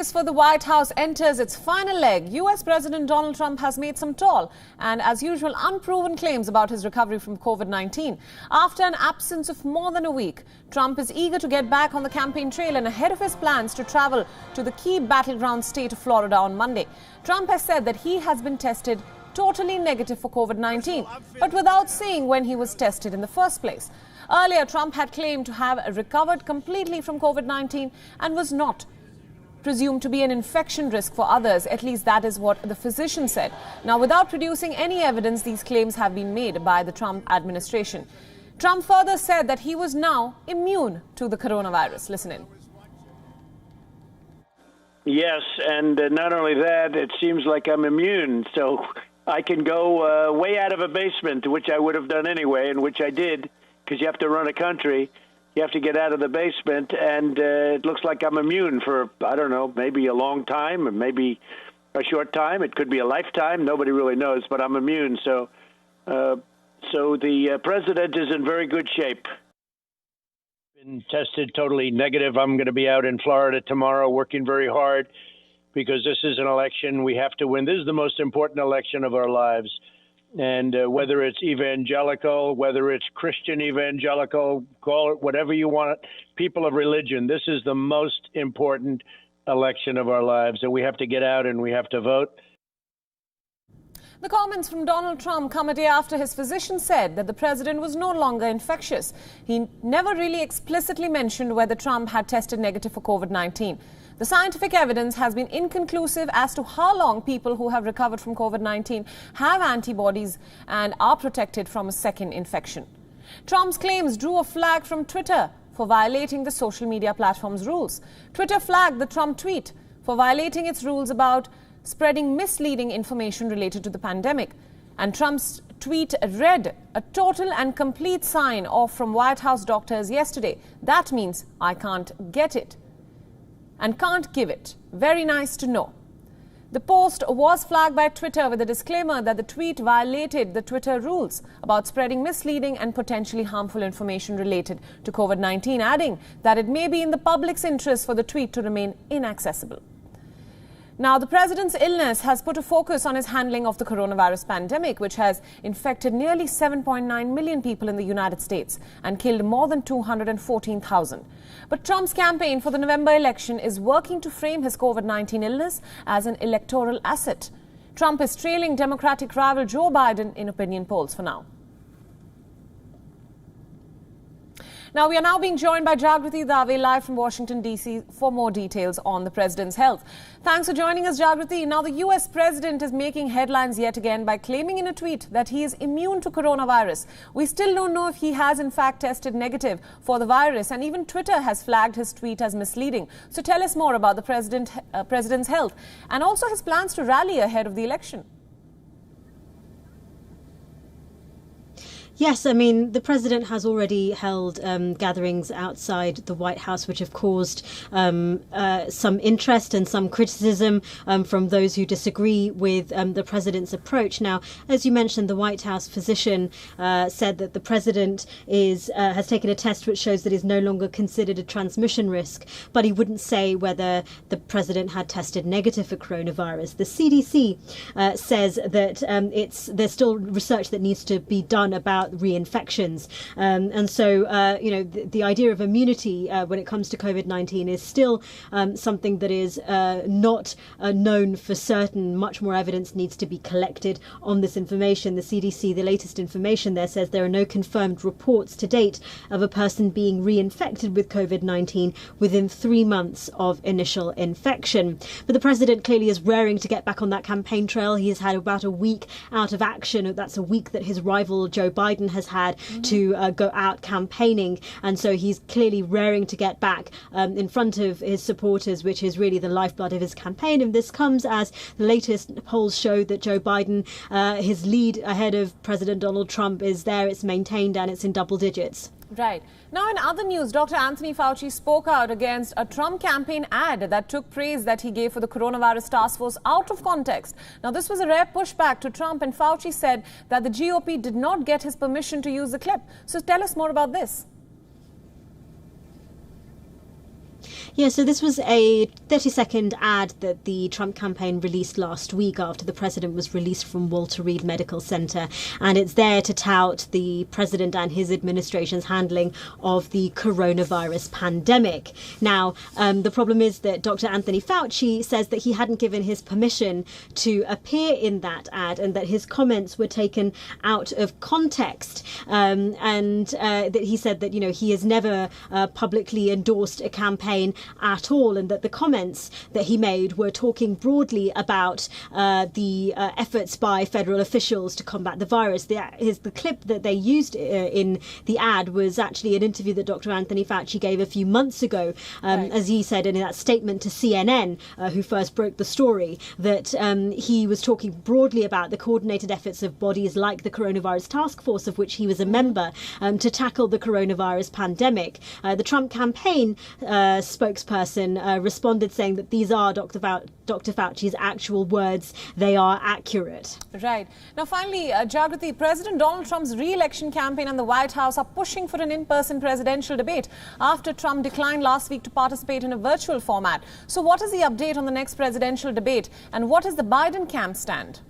For the White House enters its final leg, US President Donald Trump has made some tall and, as usual, unproven claims about his recovery from COVID-19. After an absence of more than a week, Trump is eager to get back on the campaign trail and ahead of his plans to travel to the key battleground state of Florida on Monday. Trump has said that he has been tested totally negative for COVID-19, but without saying when he was tested in the first place. Earlier, Trump had claimed to have recovered completely from COVID-19 and was not presumed to be an infection risk for others. At least that is what the physician said. Now, without producing any evidence, these claims have been made by the Trump administration. Trump further said that he was now immune to the coronavirus. Listen in. Yes, and not only that, it seems like I'm immune, so I can go way out of a basement, which I would have done anyway, and which I did, because you have to run a country. You have to get out of the basement, and it looks like I'm immune for, I don't know, maybe a long time, or maybe a short time. It could be a lifetime. Nobody really knows, but I'm immune. So the president is in very good shape. Been tested totally negative. I'm going to be out in Florida tomorrow working very hard because this is an election we have to win. This is the most important election of our lives. And whether it's evangelical, whether it's Christian evangelical, call it whatever you want, people of religion, this is the most important election of our lives. And we have to get out and we have to vote. The comments from Donald Trump come a day after his physician said that the president was no longer infectious. He never really explicitly mentioned whether Trump had tested negative for COVID-19. The scientific evidence has been inconclusive as to how long people who have recovered from COVID-19 have antibodies and are protected from a second infection. Trump's claims drew a flag from Twitter for violating the social media platform's rules. Twitter flagged the Trump tweet for violating its rules about spreading misleading information related to the pandemic. And Trump's tweet read, "A total and complete sign off from White House doctors yesterday. That means I can't get it and can't give it. Very nice to know." The post was flagged by Twitter with a disclaimer that the tweet violated the Twitter rules about spreading misleading and potentially harmful information related to COVID-19, adding that it may be in the public's interest for the tweet to remain inaccessible. Now, the president's illness has put a focus on his handling of the coronavirus pandemic, which has infected nearly 7.9 million people in the United States and killed more than 214,000. But Trump's campaign for the November election is working to frame his COVID-19 illness as an electoral asset. Trump is trailing Democratic rival Joe Biden in opinion polls for now. Now, we are now being joined by Jagriti Dave live from Washington, D.C. for more details on the president's health. Thanks for joining us, Jagriti. Now, the U.S. president is making headlines yet again by claiming in a tweet that he is immune to coronavirus. We still don't know if he has, in fact, tested negative for the virus, and even Twitter has flagged his tweet as misleading. So tell us more about the president's health and also his plans to rally ahead of the election. Yes, I mean, the president has already held gatherings outside the White House, which have caused some interest and some criticism from those who disagree with the president's approach. Now, as you mentioned, the White House physician said that the president has taken a test which shows that he's no longer considered a transmission risk, but he wouldn't say whether the president had tested negative for coronavirus. The CDC says that there's still research that needs to be done about reinfections. And so, the idea of immunity when it comes to COVID-19 is still something that is not known for certain. Much more evidence needs to be collected on this information. The CDC, the latest information there says there are no confirmed reports to date of a person being reinfected with COVID-19 within 3 months of initial infection. But the president clearly is raring to get back on that campaign trail. He has had about a week out of action. That's a week that his rival Joe Biden has had to go out campaigning, and so he's clearly raring to get back in front of his supporters, which is really the lifeblood of his campaign. And this comes as the latest polls show that Joe Biden, his lead ahead of President Donald Trump, is there. It's maintained and it's in double digits. Right. Now, in other news, Dr. Anthony Fauci spoke out against a Trump campaign ad that took praise that he gave for the coronavirus task force out of context. Now, this was a rare pushback to Trump, and Fauci said that the GOP did not get his permission to use the clip. So tell us more about this. Yeah, so this was a 30-second ad that the Trump campaign released last week after the president was released from Walter Reed Medical Center. And it's there to tout the president and his administration's handling of the coronavirus pandemic. Now, the problem is that Dr. Anthony Fauci says that he hadn't given his permission to appear in that ad and that his comments were taken out of context. And that he said that, he has never publicly endorsed a campaign at all, and that the comments that he made were talking broadly about the efforts by federal officials to combat the virus. The clip that they used in the ad was actually an interview that Dr. Anthony Fauci gave a few months ago, right. As he said in that statement to CNN, who first broke the story, that he was talking broadly about the coordinated efforts of bodies like the Coronavirus Task Force, of which he was a member, to tackle the coronavirus pandemic. The Trump campaign spokesperson responded saying that these are Dr. Fauci's actual words. They are accurate. Right. Now, finally, Jagrati, President Donald Trump's re-election campaign and the White House are pushing for an in-person presidential debate after Trump declined last week to participate in a virtual format. So what is the update on the next presidential debate, and what is the Biden camp stand?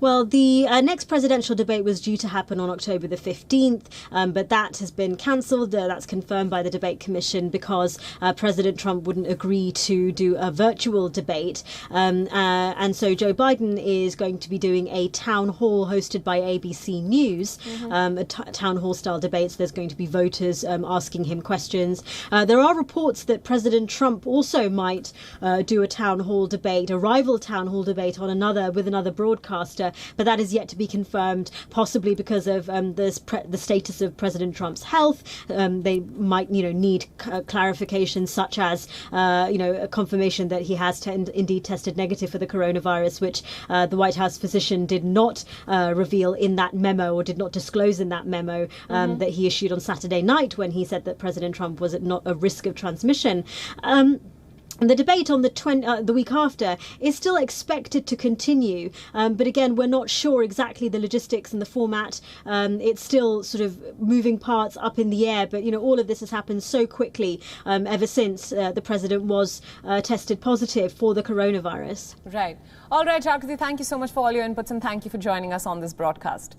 Well, the next presidential debate was due to happen on October the 15th, but that has been cancelled. That's confirmed by the Debate Commission because President Trump wouldn't agree to do a virtual debate. And so Joe Biden is going to be doing a town hall hosted by ABC News, a town hall style debate. So there's going to be voters asking him questions. There are reports that President Trump also might do a town hall debate, a rival town hall debate with another broadcaster. But that is yet to be confirmed, possibly because of the status of President Trump's health. They might, need clarification, such as, a confirmation that he has indeed tested negative for the coronavirus, which the White House physician did not reveal in that memo, or did not disclose in that memo that he issued on Saturday night, when he said that President Trump was at not a risk of transmission. The debate on the week after is still expected to continue, but again, we're not sure exactly the logistics and the format. It's still sort of moving parts up in the air, but all of this has happened so quickly ever since the president was tested positive for the coronavirus. Right. All right, Jagrati, thank you so much for all your inputs, and thank you for joining us on this broadcast.